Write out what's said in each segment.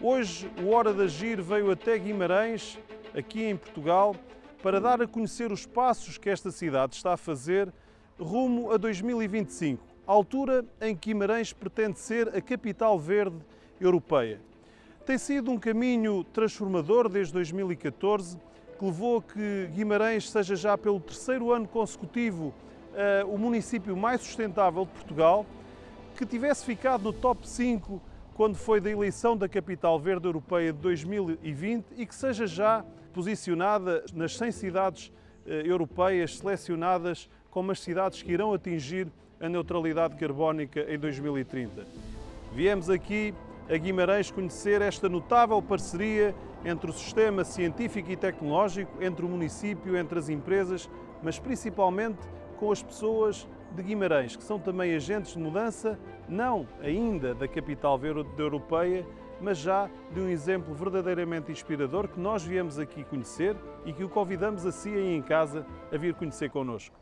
Hoje, o Hora de Agir veio até Guimarães, aqui em Portugal, para dar a conhecer os passos que esta cidade está a fazer rumo a 2025, altura em que Guimarães pretende ser a capital verde europeia. Tem sido um caminho transformador desde 2014, que levou a que Guimarães seja já pelo terceiro ano consecutivo o município mais sustentável de Portugal, que tivesse ficado no top 5 quando foi da eleição da Capital Verde Europeia de 2020 e que seja já posicionada nas 100 cidades europeias selecionadas como as cidades que irão atingir a neutralidade carbónica em 2030. Viemos aqui a Guimarães conhecer esta notável parceria entre o sistema científico e tecnológico, entre o município, entre as empresas, mas principalmente com as pessoas de Guimarães, que são também agentes de mudança, não ainda da capital verde europeia, mas já de um exemplo verdadeiramente inspirador que nós viemos aqui conhecer e que o convidamos a si aí em casa a vir conhecer connosco.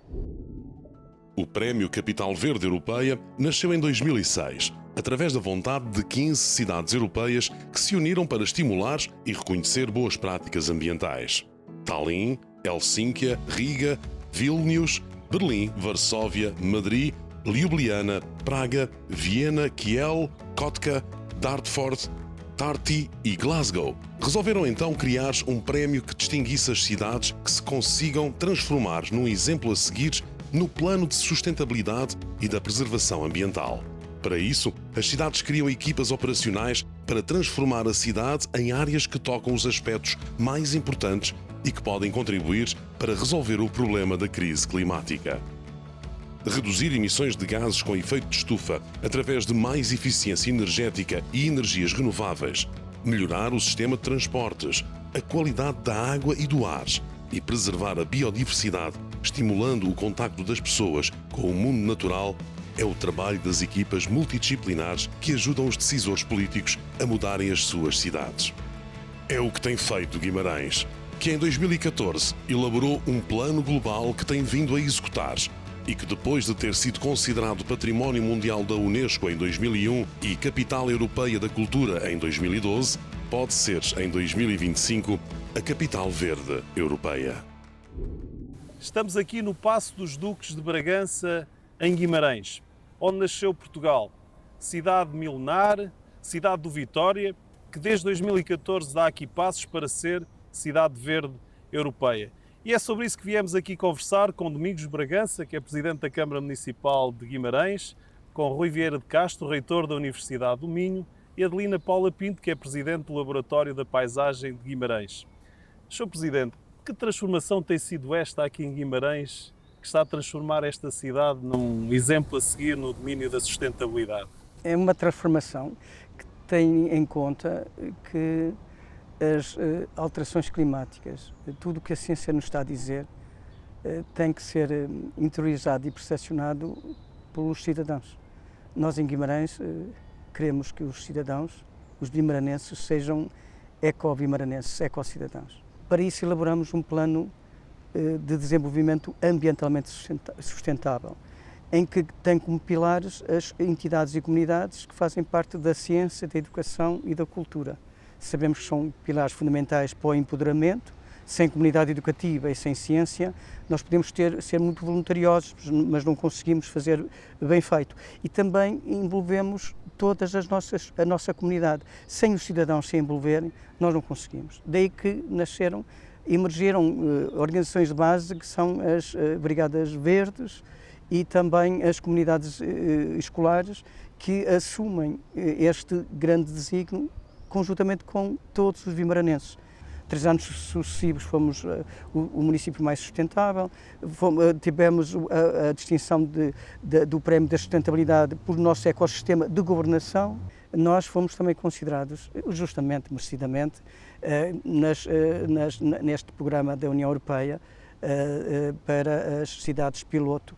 O Prémio Capital Verde Europeia nasceu em 2006, através da vontade de 15 cidades europeias que se uniram para estimular e reconhecer boas práticas ambientais. Tallinn, Helsínquia, Riga, Vilnius, Berlim, Varsóvia, Madrid, Ljubljana, Praga, Viena, Kiel, Kotka, Dartford, Tartu e Glasgow. Resolveram então criar um prémio que distinguisse as cidades que se consigam transformar num exemplo a seguir no plano de sustentabilidade e da preservação ambiental. Para isso, as cidades criam equipas operacionais para transformar a cidade em áreas que tocam os aspectos mais importantes e que podem contribuir para resolver o problema da crise climática. Reduzir emissões de gases com efeito de estufa através de mais eficiência energética e energias renováveis, melhorar o sistema de transportes, a qualidade da água e do ar e preservar a biodiversidade, estimulando o contacto das pessoas com o mundo natural, é o trabalho das equipas multidisciplinares que ajudam os decisores políticos a mudarem as suas cidades. É o que tem feito Guimarães, que em 2014 elaborou um plano global que tem vindo a executar e que, depois de ter sido considerado Património Mundial da Unesco em 2001 e Capital Europeia da Cultura em 2012, pode ser, em 2025, a Capital Verde Europeia. Estamos aqui no Paço dos Duques de Bragança, em Guimarães, onde nasceu Portugal, cidade milenar, cidade do Vitória, que desde 2014 dá aqui passos para ser cidade verde europeia. E é sobre isso que viemos aqui conversar com Domingos Bragança, que é Presidente da Câmara Municipal de Guimarães, com Rui Vieira de Castro, Reitor da Universidade do Minho, e Adelina Paula Pinto, que é Presidente do Laboratório da Paisagem de Guimarães. Sr. Presidente, que transformação tem sido esta aqui em Guimarães, que está a transformar esta cidade num exemplo a seguir no domínio da sustentabilidade? É uma transformação que tem em conta que as alterações climáticas, tudo o que a ciência nos está a dizer, tem que ser interiorizado e percepcionado pelos cidadãos. Nós em Guimarães queremos que os cidadãos, os guimaranenses, sejam eco-guimaranenses, eco-cidadãos. Para isso elaboramos um plano de desenvolvimento ambientalmente sustentável, em que tem como pilares as entidades e comunidades que fazem parte da ciência, da educação e da cultura. Sabemos que são pilares fundamentais para o empoderamento. Sem comunidade educativa e sem ciência, nós podemos ser muito voluntariosos, mas não conseguimos fazer bem feito. E também envolvemos todas a nossa comunidade. Sem os cidadãos se envolverem, nós não conseguimos. Daí que emergiram organizações de base, que são as Brigadas Verdes e também as comunidades escolares, que assumem este grande desígnio conjuntamente com todos os guimaranenses. 3 anos sucessivos fomos o município mais sustentável, tivemos a distinção do Prémio da Sustentabilidade pelo nosso ecossistema de governação. Nós fomos também considerados, justamente, merecidamente, neste programa da União Europeia para as cidades piloto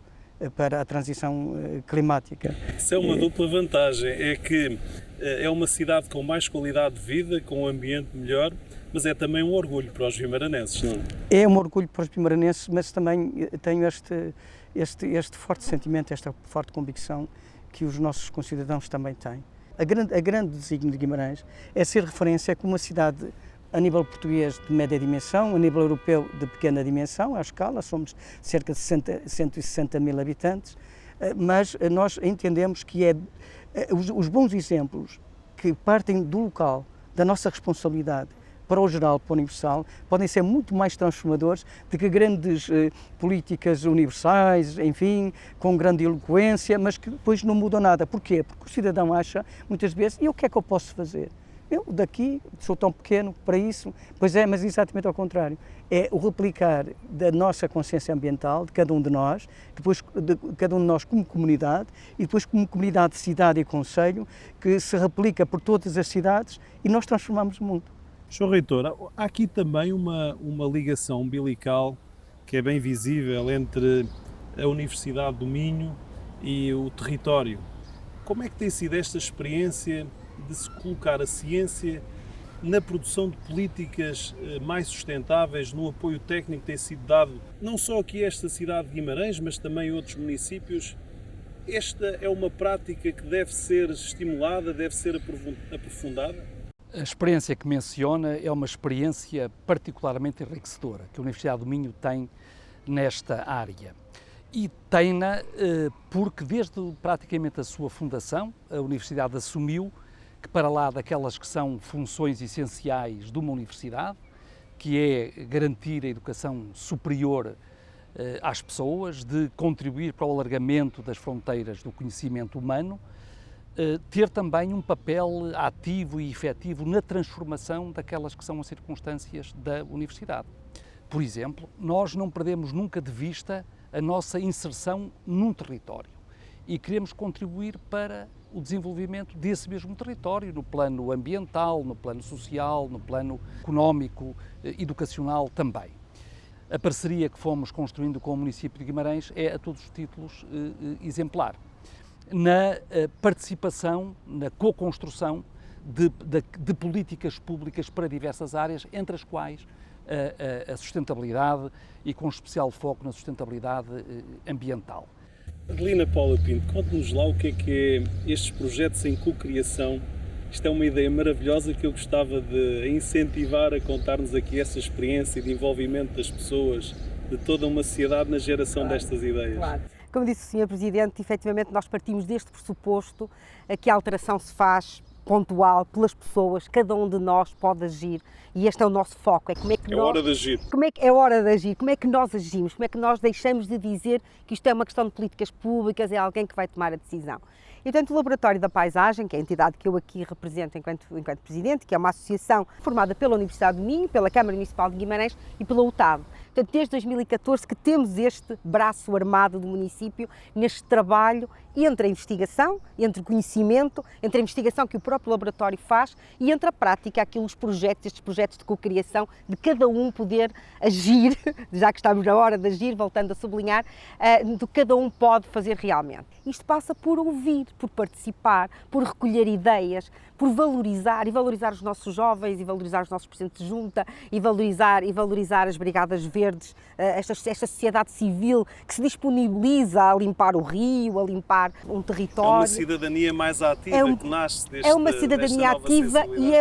para a transição climática. Isso é uma dupla vantagem, é que é uma cidade com mais qualidade de vida, com um ambiente melhor, mas é também um orgulho para os guimaranenses, não é? É um orgulho para os guimaranenses, mas também tenho este forte sentimento, esta forte convicção que os nossos concidadãos também têm. A grande desígnio de Guimarães é ser referência como uma cidade a nível português de média dimensão, a nível europeu de pequena dimensão, à escala, somos cerca de 160 mil habitantes, mas nós entendemos que os bons exemplos que partem do local, da nossa responsabilidade, para o geral, para o universal, podem ser muito mais transformadores do que grandes políticas universais, enfim, com grande eloquência, mas que depois não mudam nada. Porquê? Porque o cidadão acha, muitas vezes, e o que é que eu posso fazer? Eu daqui sou tão pequeno para isso, pois é, mas exatamente ao contrário. É o replicar da nossa consciência ambiental, de cada um de nós, depois de cada um de nós como comunidade, e depois como comunidade de cidade e concelho, que se replica por todas as cidades e nós transformamos o mundo. Sr. Reitor, há aqui também uma ligação umbilical que é bem visível entre a Universidade do Minho e o território. Como é que tem sido esta experiência de se colocar a ciência na produção de políticas mais sustentáveis, no apoio técnico que tem sido dado não só aqui a esta cidade de Guimarães, mas também a outros municípios? Esta é uma prática que deve ser estimulada, deve ser aprofundada? A experiência que menciona é uma experiência particularmente enriquecedora que a Universidade do Minho tem nesta área. E tem-na porque desde praticamente a sua fundação, a Universidade assumiu que para lá daquelas que são funções essenciais de uma universidade, que é garantir a educação superior às pessoas, de contribuir para o alargamento das fronteiras do conhecimento humano, ter também um papel ativo e efetivo na transformação daquelas que são as circunstâncias da universidade. Por exemplo, nós não perdemos nunca de vista a nossa inserção num território e queremos contribuir para o desenvolvimento desse mesmo território, no plano ambiental, no plano social, no plano económico, educacional também. A parceria que fomos construindo com o município de Guimarães é, a todos os títulos, exemplar. Na participação, na co-construção de políticas públicas para diversas áreas, entre as quais a sustentabilidade e com especial foco na sustentabilidade ambiental. Adelina Paula Pinto, conte-nos lá o que é estes projetos em cocriação. Isto é uma ideia maravilhosa que eu gostava de incentivar a contar-nos aqui essa experiência de envolvimento das pessoas, de toda uma sociedade na geração destas ideias. Claro. Como disse o Sr. Presidente, efetivamente nós partimos deste pressuposto que a alteração se faz pontual pelas pessoas, cada um de nós pode agir e este é o nosso foco. É hora de agir. É hora de agir. Como é que nós agimos? Como é que nós deixamos de dizer que isto é uma questão de políticas públicas, é alguém que vai tomar a decisão? E, portanto, o Laboratório da Paisagem, que é a entidade que eu aqui represento enquanto Presidente, que é uma associação formada pela Universidade do Minho, pela Câmara Municipal de Guimarães e pela UTAD. Portanto, desde 2014 que temos este braço armado do município neste trabalho entre a investigação, entre o conhecimento, entre a investigação que o próprio laboratório faz e entre a prática, estes projetos de cocriação, de cada um poder agir, já que estamos na hora de agir, voltando a sublinhar, do que cada um pode fazer realmente. Isto passa por ouvir, por participar, por recolher ideias, por valorizar os nossos jovens e valorizar os nossos presidentes de junta e valorizar as brigadas verdes, esta sociedade civil que se disponibiliza a limpar o rio, a limpar um território. É uma cidadania mais ativa que nasce desta É uma cidadania ativa e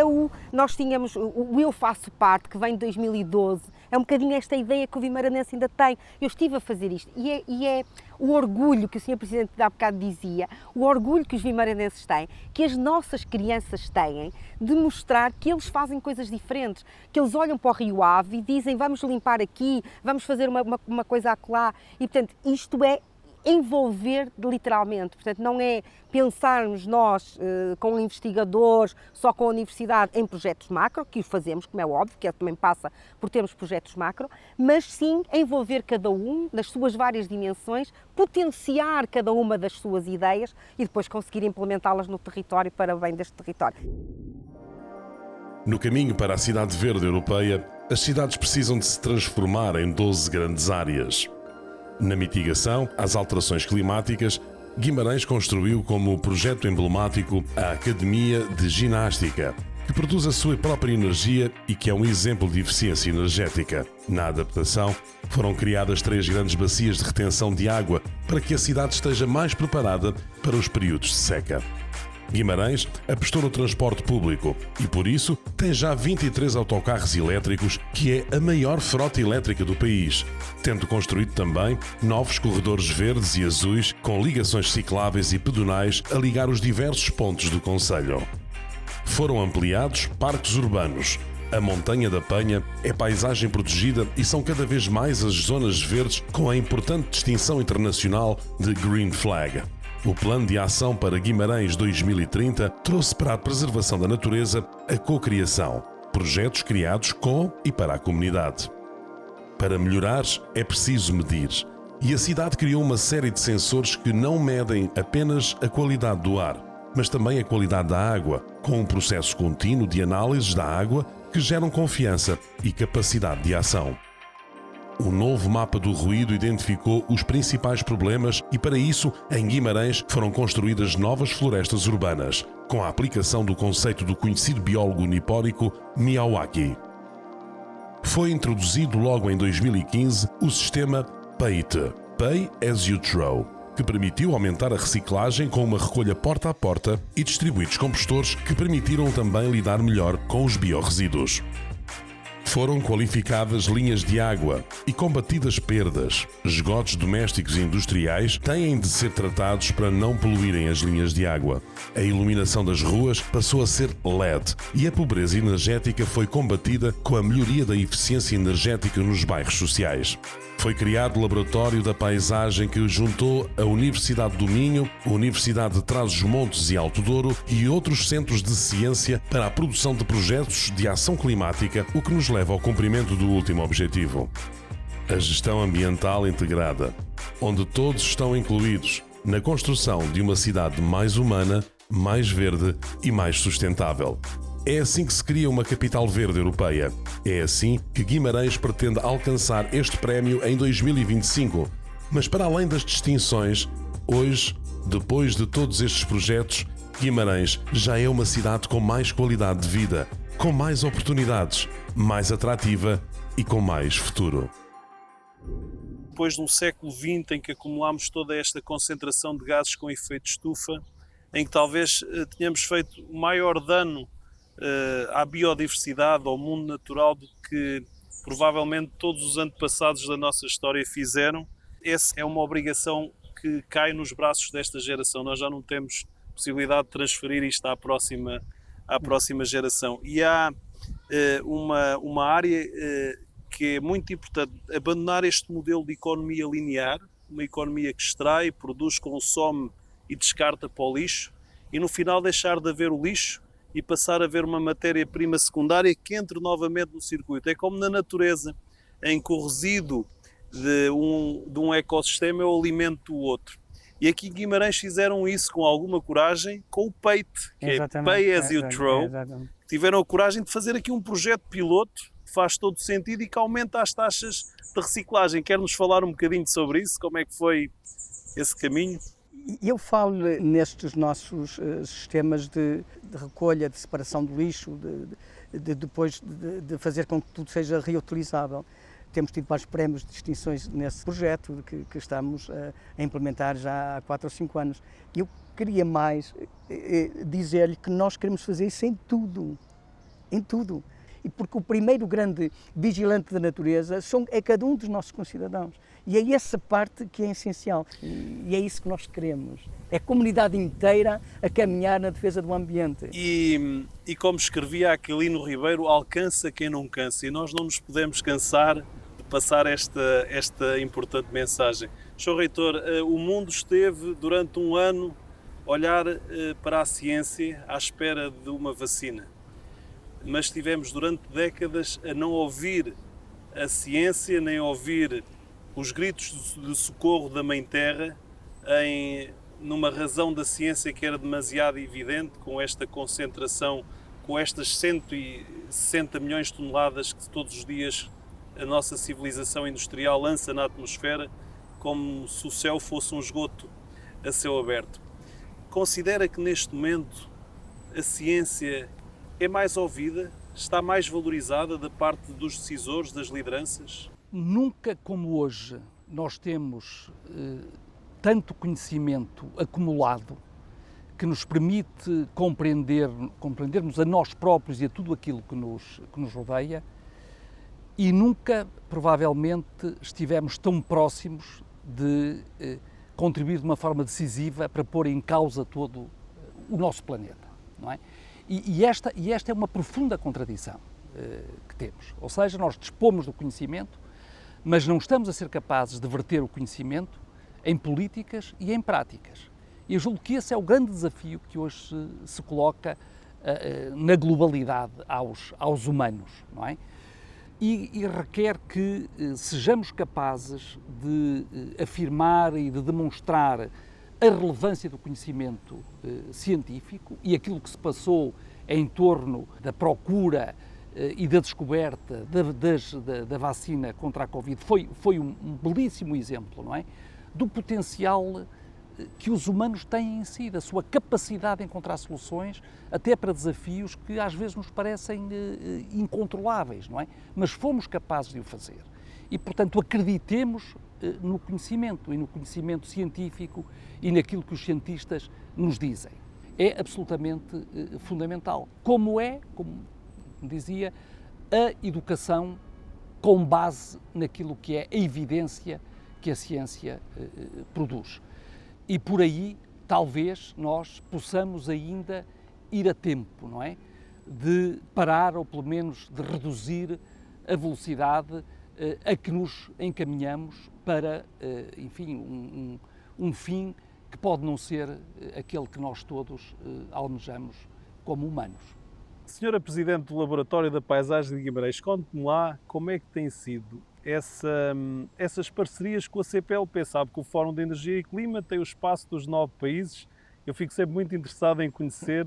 nós tínhamos, o Eu Faço Parte, que vem de 2012, é um bocadinho esta ideia que o vimaranense ainda tem. Eu estive a fazer isto e é o orgulho que o Sr. Presidente há bocado dizia, o orgulho que os vimaranenses têm, que as nossas crianças têm, de mostrar que eles fazem coisas diferentes, que eles olham para o Rio Ave e dizem vamos limpar aqui, vamos fazer uma coisa acolá. E, portanto, isto é envolver literalmente, portanto não é pensarmos nós com investigadores, só com a universidade em projetos macro, que o fazemos, como é óbvio, que também passa por termos projetos macro, mas sim envolver cada um nas suas várias dimensões, potenciar cada uma das suas ideias e depois conseguir implementá-las no território para o bem deste território. No caminho para a Cidade Verde Europeia, as cidades precisam de se transformar em 12 grandes áreas. Na mitigação às alterações climáticas, Guimarães construiu como projeto emblemático a Academia de Ginástica, que produz a sua própria energia e que é um exemplo de eficiência energética. Na adaptação, foram criadas 3 grandes bacias de retenção de água para que a cidade esteja mais preparada para os períodos de seca. Guimarães apostou no transporte público e, por isso, tem já 23 autocarros elétricos, que é a maior frota elétrica do país, tendo construído também novos corredores verdes e azuis com ligações cicláveis e pedonais a ligar os diversos pontos do concelho. Foram ampliados parques urbanos. A Montanha da Penha é paisagem protegida e são cada vez mais as zonas verdes com a importante distinção internacional de Green Flag. O Plano de Ação para Guimarães 2030 trouxe para a preservação da natureza a cocriação, projetos criados com e para a comunidade. Para melhorar, é preciso medir. E a cidade criou uma série de sensores que não medem apenas a qualidade do ar, mas também a qualidade da água, com um processo contínuo de análises da água que geram confiança e capacidade de ação. O novo mapa do ruído identificou os principais problemas e, para isso, em Guimarães foram construídas novas florestas urbanas, com a aplicação do conceito do conhecido biólogo nipónico Miyawaki. Foi introduzido logo em 2015 o sistema PAYT, Pay as you Throw, que permitiu aumentar a reciclagem com uma recolha porta a porta e distribuir compostores que permitiram também lidar melhor com os biorresíduos. Foram qualificadas linhas de água e combatidas perdas. Esgotos domésticos e industriais têm de ser tratados para não poluírem as linhas de água. A iluminação das ruas passou a ser LED e a pobreza energética foi combatida com a melhoria da eficiência energética nos bairros sociais. Foi criado o Laboratório da Paisagem, que juntou a Universidade do Minho, a Universidade de Trás-os-Montes e Alto Douro e outros centros de ciência para a produção de projetos de ação climática, o que nos leva ao cumprimento do último objetivo: a gestão ambiental integrada, onde todos estão incluídos na construção de uma cidade mais humana, mais verde e mais sustentável. É assim que se cria uma capital verde europeia. É assim que Guimarães pretende alcançar este prémio em 2025. Mas para além das distinções, hoje, depois de todos estes projetos, Guimarães já é uma cidade com mais qualidade de vida, com mais oportunidades, mais atrativa e com mais futuro. Depois de um século XX em que acumulámos toda esta concentração de gases com efeito de estufa, em que talvez tenhamos feito o maior dano à biodiversidade, ao mundo natural, do que provavelmente todos os antepassados da nossa história fizeram, essa é uma obrigação que cai nos braços desta geração. Nós já não temos possibilidade de transferir isto à próxima geração. E há uma área que é muito importante: abandonar este modelo de economia linear, uma economia que extrai, produz, consome e descarta para o lixo, e no final deixar de haver o lixo e passar a haver uma matéria-prima secundária que entre novamente no circuito. É como na natureza, em que o resíduo de um ecossistema é o alimento do outro. E aqui em Guimarães fizeram isso com alguma coragem, com o PAYT, que é Pay as you Throw. Tiveram a coragem de fazer aqui um projeto piloto que faz todo sentido e que aumenta as taxas de reciclagem. Quer-nos falar um bocadinho sobre isso? Como é que foi esse caminho? Eu falo nestes nossos sistemas de recolha, de separação do lixo, depois de fazer com que tudo seja reutilizável. Temos tido vários prémios de distinções nesse projeto que estamos a implementar já há 4 ou 5 anos. Eu queria mais dizer-lhe que nós queremos fazer isso em tudo, E porque o primeiro grande vigilante da natureza é cada um dos nossos concidadãos. E é essa parte que é essencial. E é isso que nós queremos. É a comunidade inteira a caminhar na defesa do ambiente. E como escrevia Aquilino Ribeiro, alcança quem não cansa. E nós não nos podemos cansar de passar esta importante mensagem. Sr. Reitor, o mundo esteve durante um ano a olhar para a ciência à espera de uma vacina. Mas estivemos durante décadas a não ouvir a ciência, nem ouvir os gritos de socorro da Mãe Terra, numa razão da ciência que era demasiado evidente, com esta concentração, com estas 160 milhões de toneladas que todos os dias a nossa civilização industrial lança na atmosfera, como se o céu fosse um esgoto a céu aberto. Considera que neste momento a ciência é mais ouvida, está mais valorizada da parte dos decisores, das lideranças? Nunca como hoje nós temos tanto conhecimento acumulado que nos permite compreendermos a nós próprios e a tudo aquilo que nos rodeia, e nunca, provavelmente, estivemos tão próximos de contribuir de uma forma decisiva para pôr em causa todo o nosso planeta, não é? E esta é uma profunda contradição que temos. Ou seja, nós dispomos do conhecimento, mas não estamos a ser capazes de verter o conhecimento em políticas e em práticas. E eu julgo que esse é o grande desafio que hoje se coloca na globalidade aos humanos, não é? E requer que sejamos capazes de afirmar e de demonstrar a relevância do conhecimento científico, e aquilo que se passou em torno da procura e da descoberta da vacina contra a Covid foi um belíssimo exemplo, não é? Do potencial que os humanos têm em si, da sua capacidade de encontrar soluções, até para desafios que às vezes nos parecem incontroláveis, não é? Mas fomos capazes de o fazer. E, portanto, acreditemos no conhecimento, e no conhecimento científico, e naquilo que os cientistas nos dizem. É absolutamente fundamental. Como dizia, a educação com base naquilo que é a evidência que a ciência produz. E por aí, talvez, nós possamos ainda ir a tempo, não é? De parar, ou pelo menos de reduzir a velocidade a que nos encaminhamos para, enfim, um fim que pode não ser aquele que nós todos almejamos como humanos. Senhora Presidente do Laboratório da Paisagem de Guimarães, conte-me lá como é que tem sido essas parcerias com a CPLP. Sabe que o Fórum de Energia e Clima tem o espaço dos 9 países. Eu fico sempre muito interessado em conhecer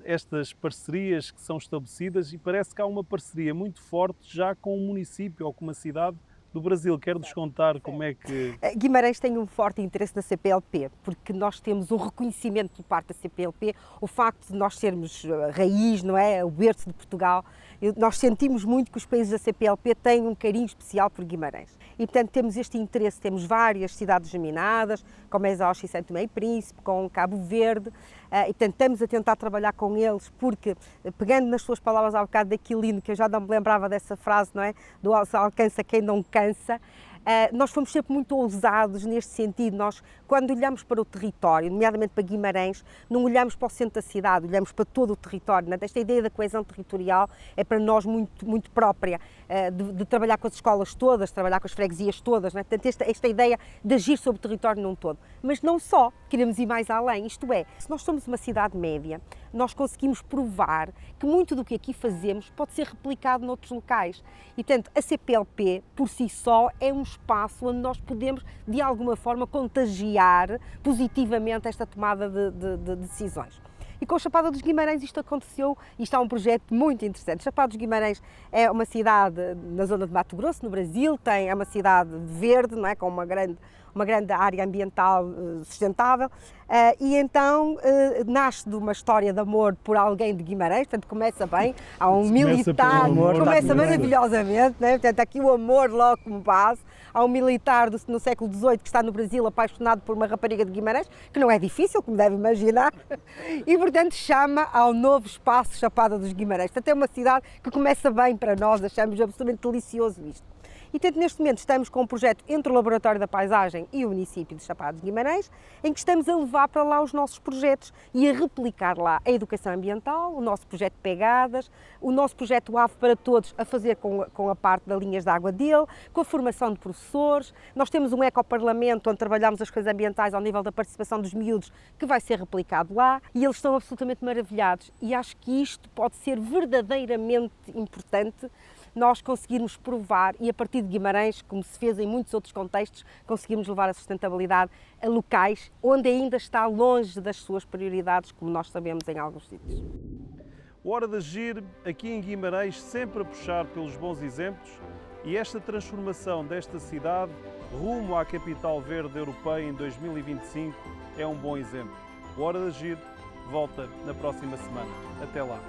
estas parcerias que são estabelecidas, e parece que há uma parceria muito forte já com um município ou com uma cidade do Brasil. Quer-nos contar como é que... Guimarães tem um forte interesse na CPLP, porque nós temos um reconhecimento por parte da CPLP, o facto de nós sermos a raiz, não é? O berço de Portugal. Nós sentimos muito que os países da CPLP têm um carinho especial por Guimarães. E, portanto, temos este interesse, temos várias cidades geminadas, como Exausto e Santo Tomé e Príncipe, com Cabo Verde, e, portanto, estamos a tentar trabalhar com eles, porque, pegando nas suas palavras há bocado daquilo que eu já não me lembrava dessa frase, não é? Do alcança quem não cansa. Nós fomos sempre muito ousados neste sentido. Nós, quando olhamos para o território, nomeadamente para Guimarães, não olhamos para o centro da cidade, olhamos para todo o território. Esta ideia da coesão territorial é para nós muito, muito própria, de trabalhar com as escolas todas, trabalhar com as freguesias todas. Não é? Portanto, esta ideia de agir sobre o território num todo. Mas não só, queremos ir mais além. Isto é, se nós somos uma cidade média, nós conseguimos provar que muito do que aqui fazemos pode ser replicado noutros locais. E, portanto, a CPLP, por si só, é um espaço onde nós podemos, de alguma forma, contagiar positivamente esta tomada de decisões. E com a Chapada dos Guimarães isto aconteceu, e isto é um projeto muito interessante. Chapada dos Guimarães é uma cidade na zona de Mato Grosso, no Brasil, é uma cidade verde, não é? Com uma grande área ambiental sustentável, e então nasce de uma história de amor por alguém de Guimarães, portanto começa bem, há um militar, começa maravilhosamente, né? Portanto aqui o amor logo como base, há um militar no século XVIII que está no Brasil apaixonado por uma rapariga de Guimarães, que não é difícil, como deve imaginar, e portanto chama ao novo espaço Chapada dos Guimarães. Portanto é uma cidade que começa bem para nós, achamos absolutamente delicioso isto. E, portanto, neste momento estamos com um projeto entre o Laboratório da Paisagem e o município de Chapada dos Guimarães, em que estamos a levar para lá os nossos projetos e a replicar lá a educação ambiental, o nosso projeto Pegadas, o nosso projeto Ave para Todos, a fazer com a parte das linhas de água dele, com a formação de professores. Nós temos um ecoparlamento onde trabalhamos as coisas ambientais ao nível da participação dos miúdos, que vai ser replicado lá, e eles estão absolutamente maravilhados. E acho que isto pode ser verdadeiramente importante, nós conseguirmos provar, e a partir de Guimarães, como se fez em muitos outros contextos, conseguirmos levar a sustentabilidade a locais onde ainda está longe das suas prioridades, como nós sabemos em alguns sítios. Hora de agir aqui em Guimarães, sempre a puxar pelos bons exemplos, e esta transformação desta cidade rumo à capital verde europeia em 2025 é um bom exemplo. O Hora de Agir volta na próxima semana. Até lá.